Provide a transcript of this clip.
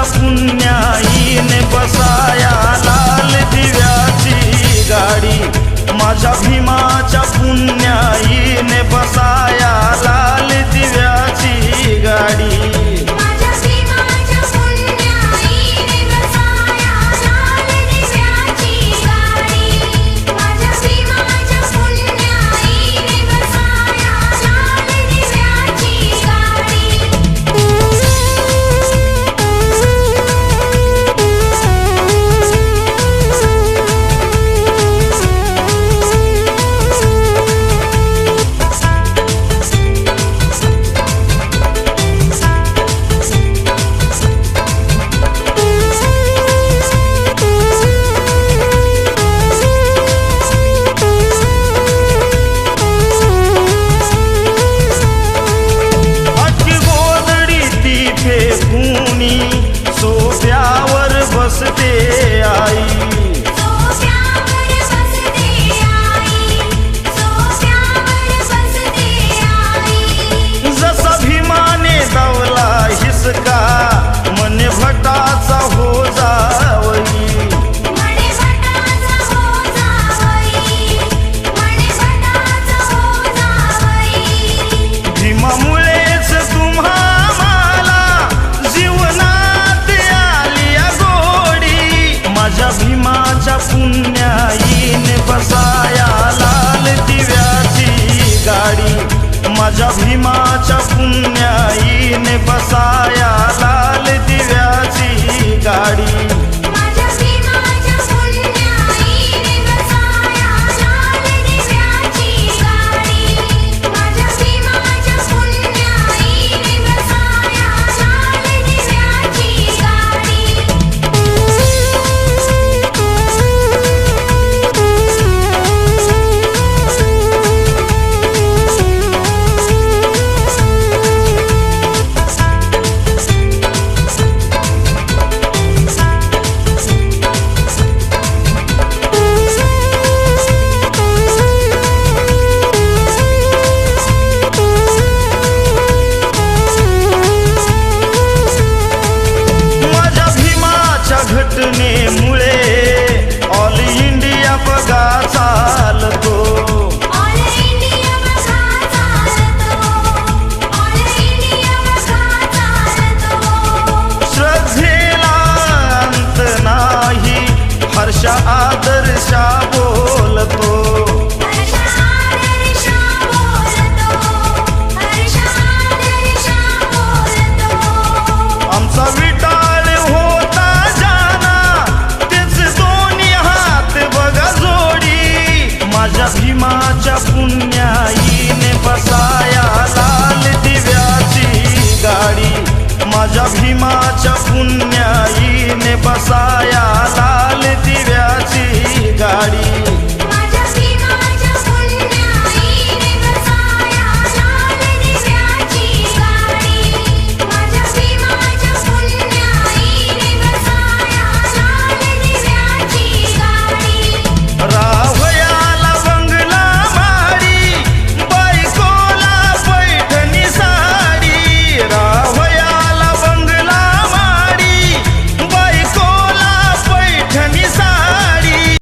भीमाच्या पुण्याईने बसाया लाल दिव्याची गाडी, माझ्या भीमाच्या पुण्याईने बसाया लाल दिव्याची गाडी। सोफ्यावर बसते आई, जसा भीमाने दावला हिसका मने भटाचा हो जावई। भीमामुळेच तुम्हा माझ्या भीमाच्या पुण्याईने बसाया लाल दिव्याची गाडी, माझ्या भीमाच्या पुण्याईने बसाया लाल दिव्याची गाडी। घटनेमुळे ऑल इंडिया बघा चालतो, श्रद्धेला अंत नाही हर्ष आदर्शा बोलतो। आमचा विटाळ होता माझ्या भीमाच्या पुण्याईने बसाया लाल दिव्याची गाडी, माझ्या भीमाच्या पुण्याईने बसाया